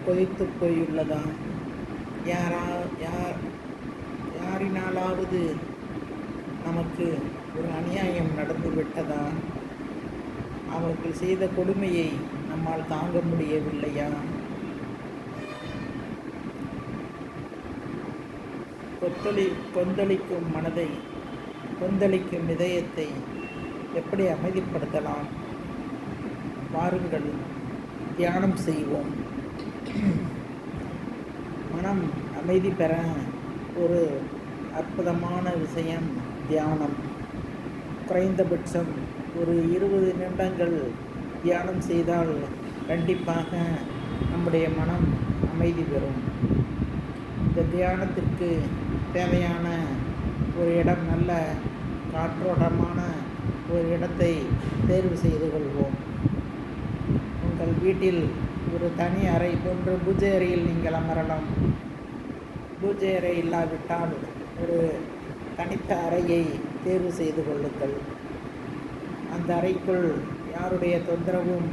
கொதித்து போயுள்ளதா? யாரினாலாவது நமக்கு ஒரு அநியாயம் நடந்து விட்டதா? அவர்கள் செய்த கொடுமையை நம்மால் தாங்க முடியவில்லையா? கொந்தளிக்கும் மனதை, கொந்தளிக்கும் இதயத்தை எப்படி அமைதிப்படுத்தலாம்? வாருங்கள், தியானம் செய்வோம். மனம் அமைதி பெற ஒரு அற்புதமான விஷயம் தியானம். குறைந்தபட்சம் ஒரு 20 நிமிடங்கள் தியானம் செய்தால் கண்டிப்பாக நம்முடைய மனம் அமைதி பெறும். இந்த தியானத்திற்கு தேவையான ஒரு இடம், நல்ல காற்றோட்டமான ஒரு இடத்தை தேர்வு செய்து கொள்வோம். உங்கள் வீட்டில் ஒரு தனி அறை போன்ற பூஜை அறையில் நீங்கள் அமரலாம். பூஜை அறை இல்லாவிட்டால் ஒரு தனித்த அறையை தேர்வு செய்து கொள்ளுங்கள். அந்த அறைக்குள் யாருடைய தொந்தரவும்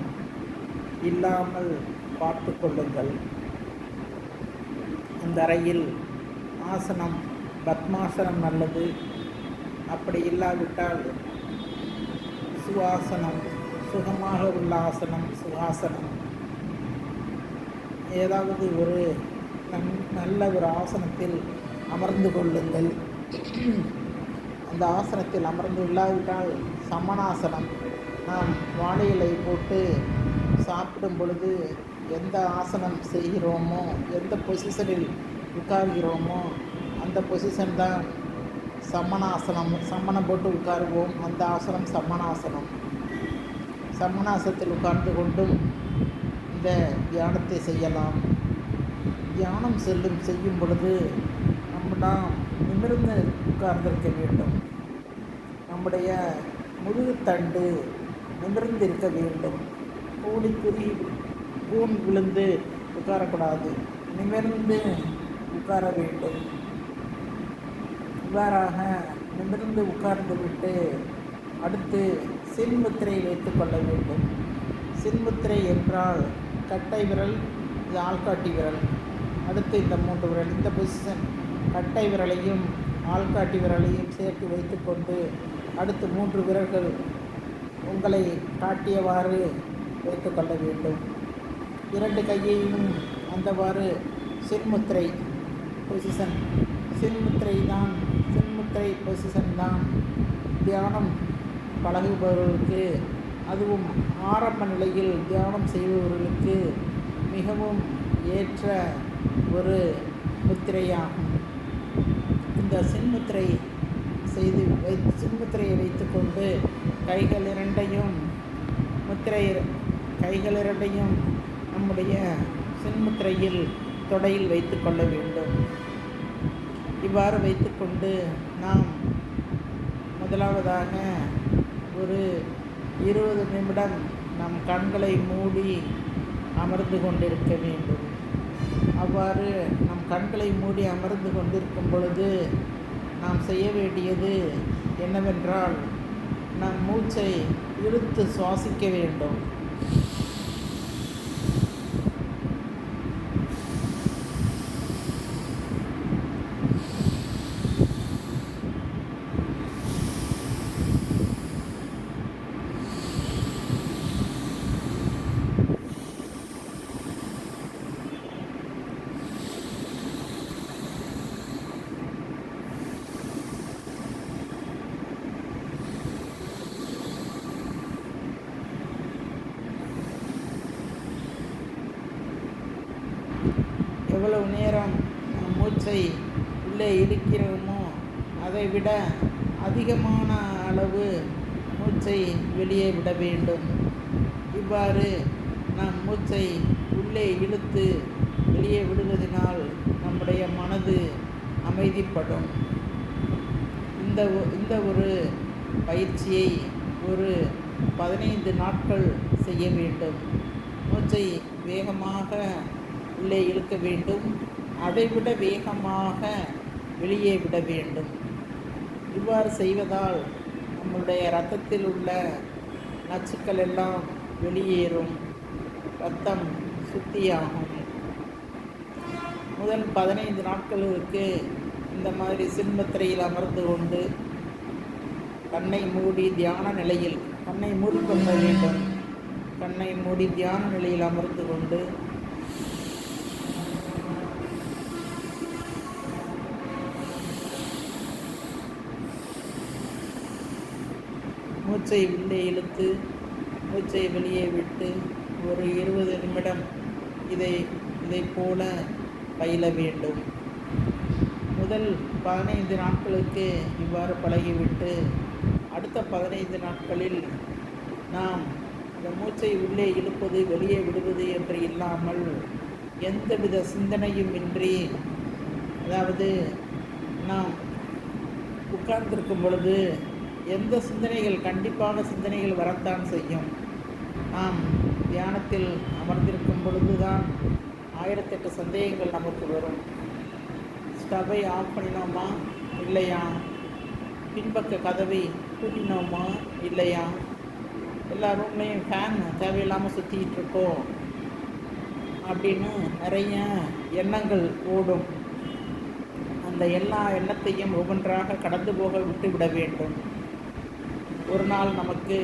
இல்லாமல் பார்த்து கொள்ளுங்கள். அந்த அறையில் ஆசனம், பத்மாசனம் நல்லது. அப்படி இல்லாவிட்டால் சுவாசனம், சுகமாக உள்ள ஆசனம், சுகாசனம், ஏதாவது ஒரு நல்ல ஒரு ஆசனத்தில் அமர்ந்து கொள்ளுங்கள். அந்த ஆசனத்தில் அமர்ந்து இல்லாவிட்டால் சமணாசனம், நாம் வாழை இலை போட்டு சாப்பிடும் பொழுது எந்த ஆசனம் செய்கிறோமோ, எந்த பொசிஷனில் உட்கார்கிறோமோ அந்த பொசிஷன் தான் சமணாசனம். சமணம் போட்டு உட்காருவோம், அந்த ஆசனம் சமணாசனம். சமணாசனத்தில் உட்கார்ந்து கொண்டும் இந்த தியானத்தை செய்யலாம். தியானம் செய்யும் பொழுது நாம் நிமிர்ந்து உட்கார்ந்திருக்க வேண்டும். நம்முடைய முதுகுத்தண்டு நிமிர்ந்திருக்க வேண்டும். கூன் விழுந்து உட்காரக்கூடாது, நிமிர்ந்து உட்கார வேண்டும். இவ்வாறாக நிமிர்ந்து உட்கார்ந்து விட்டு அடுத்து சின்முத்திரை வைத்து கொள்ள வேண்டும். சின்முத்திரை என்றால் கட்டை விரல், இது ஆள்காட்டி விரல், அடுத்து இந்த 3 விரல், இந்த பொசிஷன் கட்டை விரலையும் ஆள்காட்டி விரலையும் சேர்த்து வைத்து கொண்டு அடுத்து 3 விரல்கள் உங்களை காட்டியவாறு வைத்து கொள்ள வேண்டும். 2 கையையும் அந்தவாறு சின்முத்திரை பொசிஷன், சின்முத்திரை பொசிஷன் தான் தியானம் பழகுபவர்களுக்கு, அதுவும் ஆரம்ப நிலையில் தியானம் செய்பவர்களுக்கு மிகவும் ஏற்ற ஒரு முத்திரையாகும். இந்த சின்முத்திரையை வைத்துக்கொண்டு கைகள் இரண்டையும் நம்முடைய சின்முத்திரையில் தொடையில் வைத்து கொள்ள வேண்டும். இவ்வாறு வைத்துக்கொண்டு நாம் முதலாவதாக ஒரு 20 நிமிடம் நம் கண்களை மூடி அமர்ந்து கொண்டிருக்க வேண்டும். அவ்வாறு நம் கண்களை மூடி அமர்ந்து கொண்டிருக்கும் பொழுது நாம் செய்ய வேண்டியது என்னவென்றால், நம் மூச்சை இழுத்து சுவாசிக்க வேண்டும். எவ்வளவு நேரம் மூச்சை உள்ளே இழுக்கிறோமோ அதை விட அதிகமான அளவு மூச்சை வெளியே விட வேண்டும். இவ்வாறு நாம் மூச்சை உள்ளே இழுத்து வெளியே விடுவதனால் நம்முடைய மனது அமைதிப்படும். இந்த ஒரு பயிற்சியை ஒரு 15 நாட்கள் செய்ய வேண்டும். மூச்சை வேகமாக உள்ளே இழுக்க வேண்டும், அதைவிட வேகமாக வெளியே விட வேண்டும். இவ்வாறு செய்வதால் நம்முடைய இரத்தத்தில் உள்ள நச்சுக்கள் எல்லாம் வெளியேறும், இரத்தம் சுத்தியாகும். முதல் 15 நாட்களுக்கு இந்த மாதிரி சின்முத்திரையில் அமர்ந்து கொண்டு கண்ணை மூடி தியான நிலையில் கண்ணை மூடிக்கொள்ள வேண்டும். கண்ணை மூடி தியான நிலையில் அமர்ந்து கொண்டு மூச்சை உள்ளே இழுத்து மூச்சை வெளியே விட்டு ஒரு 20 நிமிடம் இதை போல பயில வேண்டும். முதல் 15 நாட்களுக்கு இவ்வாறு பழகிவிட்டு அடுத்த 15 நாட்களில் நாம் இந்த மூச்சை உள்ளே இழுப்பது வெளியே விடுவது என்று இல்லாமல் எந்தவித சிந்தனையும் இன்றி, அதாவது நாம் உட்கார்ந்திருக்கும் பொழுது எந்த சிந்தனைகள், கண்டிப்பாக சிந்தனைகள் வரத்தான் செய்யும். நாம் தியானத்தில் அமர்ந்திருக்கும் பொழுது தான் 1008 சந்தேகங்கள் நமக்கு வரும். ஸ்டவை ஆஃப் பண்ணினோமா இல்லையா, பின்பக்க கதவை கூட்டினோமா இல்லையா, எல்லா ரூம்லேயும் ஃபேன் தேவையில்லாமல் சுற்றிக்கிட்டு இருக்கோம் அப்படின்னு நிறைய எண்ணங்கள் ஓடும். அந்த எல்லா எண்ணத்தையும் ஒவ்வொன்றாக கடந்து போக விட்டு விட வேண்டும். ஒரு நாள் நமக்கு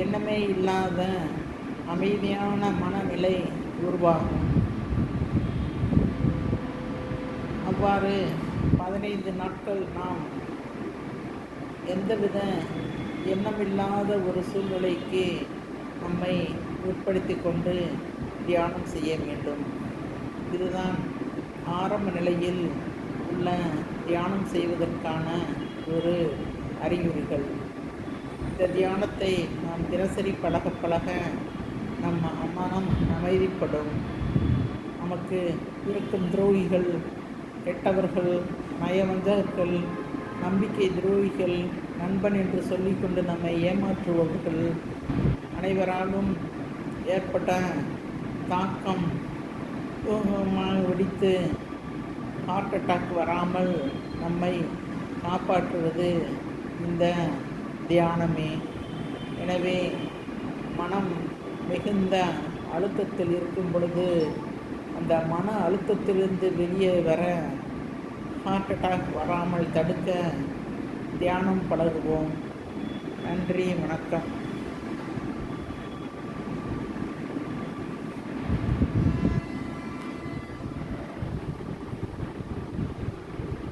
எண்ணமே இல்லாத அமைதியான மனநிலை உருவாகும். அவ்வாறு 15 நாட்கள் நாம் எந்தவித எண்ணமில்லாத ஒரு சூழ்நிலைக்கு நம்மை உட்படுத்தி கொண்டு தியானம் செய்ய வேண்டும். இதுதான் ஆரம்ப நிலையில் உள்ள தியானம் செய்வதற்கான ஒரு அறிகுறிகள். இந்த தியானத்தை நாம் தினசரி பழக பழக நம்ம மனம் அமைதிப்படும். நமக்கு இருக்கும் துரோகிகள், கெட்டவர்கள், நயவஞ்சகர்கள், நம்பிக்கை துரோகிகள், நண்பன் என்று சொல்லிக்கொண்டு நம்மை ஏமாற்றுபவர்கள் அனைவராலும் ஏற்பட்ட தாக்கம் வெடித்து ஹார்ட் அட்டாக் வராமல் நம்மை காப்பாற்றுவது இந்த தியானமே. எனவே மனம் மிகுந்த அழுத்தத்தில் இருக்கும் பொழுது அந்த மன அழுத்தத்திலிருந்து வெளியே வர, ஹார்ட் அட்டாக் வராமல் தடுக்க தியானம் பழகுவோம். நன்றி, வணக்கம்.